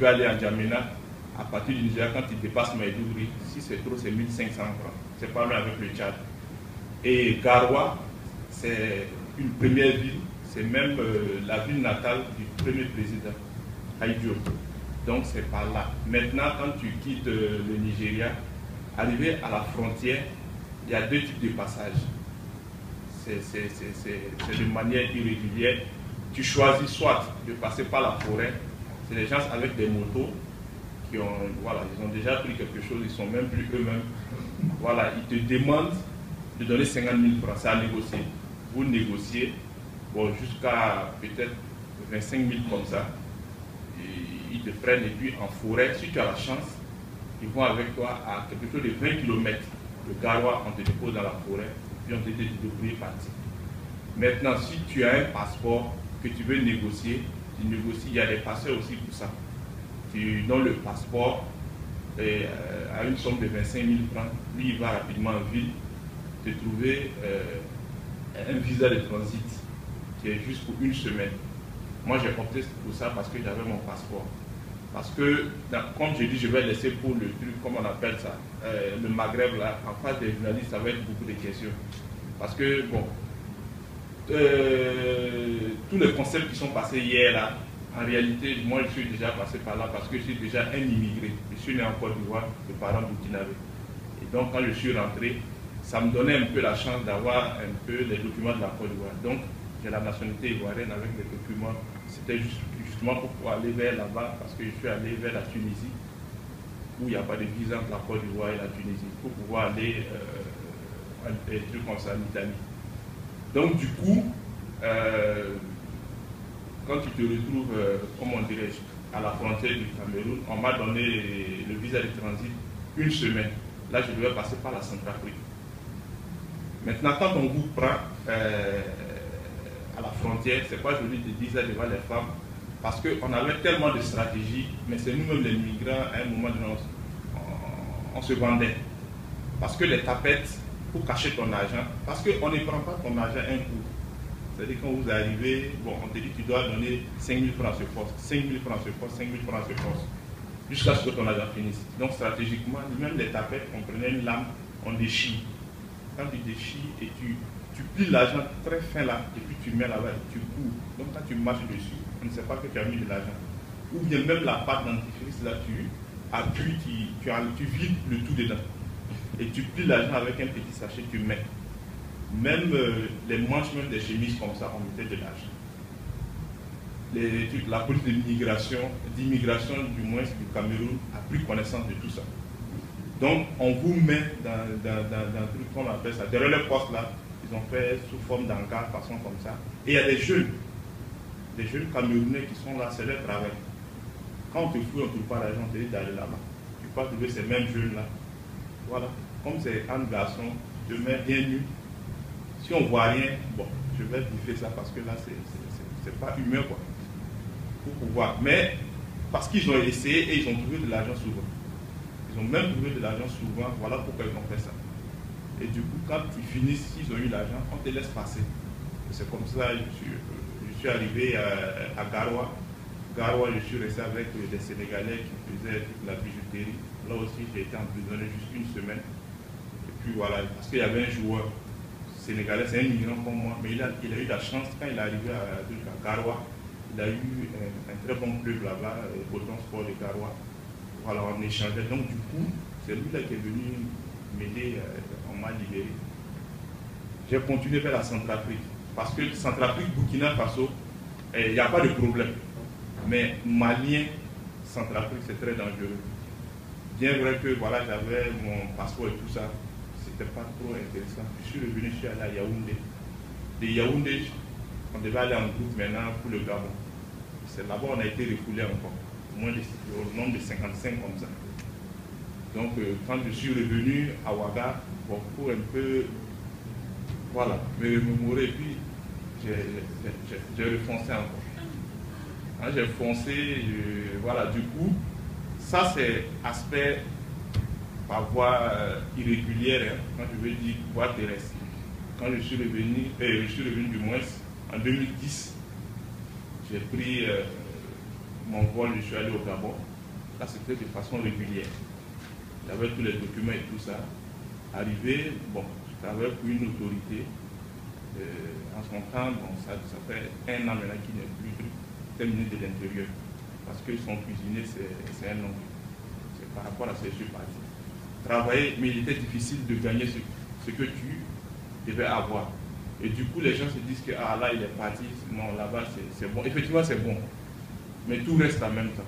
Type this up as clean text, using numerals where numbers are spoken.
peux aller à N'Djamena, à partir du Nigeria, quand tu dépasses Maïdougri, si c'est trop, c'est 1500 francs. C'est pas loin avec le Tchad. Et Garoua, c'est une première ville, c'est même la ville natale du premier président, Haïdjo. Donc c'est par là. Maintenant, quand tu quittes le Nigeria, arrivé à la frontière, il y a deux types de passages. C'est de manière irrégulière. Tu choisis soit de passer par la forêt, c'est les gens avec des motos qui ont, voilà, ils ont déjà pris quelque chose, ils sont même plus eux-mêmes. Voilà, ils te demandent de donner 50 000 francs, c'est à négocier. Vous négociez, bon, jusqu'à peut-être 25 000 comme ça. Et ils te prennent, et puis en forêt, si tu as la chance, ils vont avec toi à quelque chose de 20 km de Garoua, on te dépose dans la forêt, puis on te dit de débrouiller partir. Maintenant, si tu as un passeport que tu veux négocier, tu négocies, il y a des passeurs aussi pour ça. Tu donnes le passeport à une somme de 25 000 francs, lui il va rapidement en ville te trouver un visa de transit qui est juste pour une semaine. Moi j'ai opté pour ça parce que j'avais mon passeport. Parce que, comme je dis, je vais laisser pour le truc, comme on appelle ça, le Maghreb, là, en face des journalistes, ça va être beaucoup de questions. Parce que, bon, tous les concepts qui sont passés hier, là, en réalité, moi, je suis déjà passé par là parce que je suis déjà un immigré. Je suis né en Côte d'Ivoire, de parents burkinabés. Et donc, quand je suis rentré, ça me donnait un peu la chance d'avoir un peu les documents de la Côte d'Ivoire. Donc, j'ai la nationalité ivoirienne avec les documents. C'était justement pour pouvoir aller vers là-bas, parce que je suis allé vers la Tunisie, où il n'y a pas de visa entre la Côte d'Ivoire et la Tunisie, pour pouvoir aller des trucs comme ça en Italie. Donc du coup, quand tu te retrouves, comment on dirait, à la frontière du Cameroun, on m'a donné le visa de transit une semaine. Là, je devais passer par la Centrafrique. Maintenant, quand on vous prend à la frontière, c'est pas joli de dire ça devant les femmes, parce qu'on avait tellement de stratégies, mais c'est nous-mêmes les migrants, à un moment donné, on se vendait. Parce que les tapettes, pour cacher ton argent, parce qu'on ne prend pas ton argent un coup. C'est-à-dire quand vous arrivez, bon, on te dit que tu dois donner 5 000 francs sur poste, 5 000 francs sur poste, 5 000 francs sur poste, jusqu'à ce que ton argent finisse. Donc stratégiquement, même les tapettes, on prenait une lame, on déchire. Quand tu déchires et tu plies l'argent très fin là, et puis tu mets là-bas et tu cours. Donc quand tu marches dessus, on ne sait pas que tu as mis de l'argent. Ou bien même la pâte dentifrice là, tu appuies, tu vides le tout dedans. Et tu plies l'argent avec un petit sachet, tu mets. Même les manches même des chemises comme ça, on mettait de l'argent. La police d'immigration du moins du Cameroun a pris connaissance de tout ça. Donc on vous met dans un truc qu'on appelle ça, derrière le poste là, ils ont fait sous forme d'encart, façon comme ça. Et il y a des jeunes Camerounais qui sont là, c'est leur travail. Quand on te fouille, on ne trouve pas l'argent, on te dit d'aller là-bas. Tu peux trouver ces mêmes jeunes là. Voilà, comme c'est un garçon, je mets bien nu. Si on ne voit rien, bon, je vais bouffer ça parce que là, c'est pas humain quoi. Pour pouvoir. Mais parce qu'ils ont essayé et ils ont trouvé de l'argent souvent. Ils ont même trouvé de l'argent souvent, voilà pourquoi ils ont fait ça. Et du coup, quand ils finissent, s'ils ont eu l'argent, on te laisse passer. C'est comme ça, je suis arrivé à Garoua. Garoua, je suis resté avec des Sénégalais qui faisaient toute la bijouterie. Là aussi, j'ai été emprisonné juste une semaine. Et puis voilà, parce qu'il y avait un joueur sénégalais, c'est un migrant comme moi, mais il a eu la chance, quand il est arrivé à Garoua, il a eu un très bon club là-bas, Boton Sport de Garoua. Voilà, on échangeait. Donc du coup, c'est lui là qui est venu m'aider, on m'a libéré. J'ai continué vers la Centrafrique. Parce que Centrafrique, Burkina Faso, il n'y a pas de problème. Mais Malien, Centrafrique, c'est très dangereux. Bien vrai que voilà, j'avais mon passeport et tout ça, c'était pas trop intéressant. Je suis revenu, je suis allé à Yaoundé. De Yaoundé, on devait aller en groupe maintenant pour le Gabon. C'est là-bas on a été refoulé encore, au nombre de 55 comme ça. Donc quand je suis revenu à Ouaga, bon, pour un peu, voilà, me remémorer, puis j'ai refoncé encore. Hein, j'ai foncé, voilà, du coup, ça c'est aspect par voie irrégulière, hein, quand je veux dire voie terrestre. Quand je suis revenu du moins en 2010, j'ai pris mon vol, je suis allé au Gabon. Là, c'était de façon régulière. J'avais tous les documents et tout ça. Arrivé, bon, je travaillais pour une autorité. En son temps, bon, ça fait 1 an maintenant qu'il n'est plus terminé de l'Intérieur. Parce que son cuisinier, c'est un homme. C'est par rapport à ce que je suis parti. Travailler, mais il était difficile de gagner ce que tu devais avoir. Et du coup, les gens se disent que ah, là, il est parti, non, là-bas, c'est bon. Effectivement, c'est bon. Mais tout reste en même temps.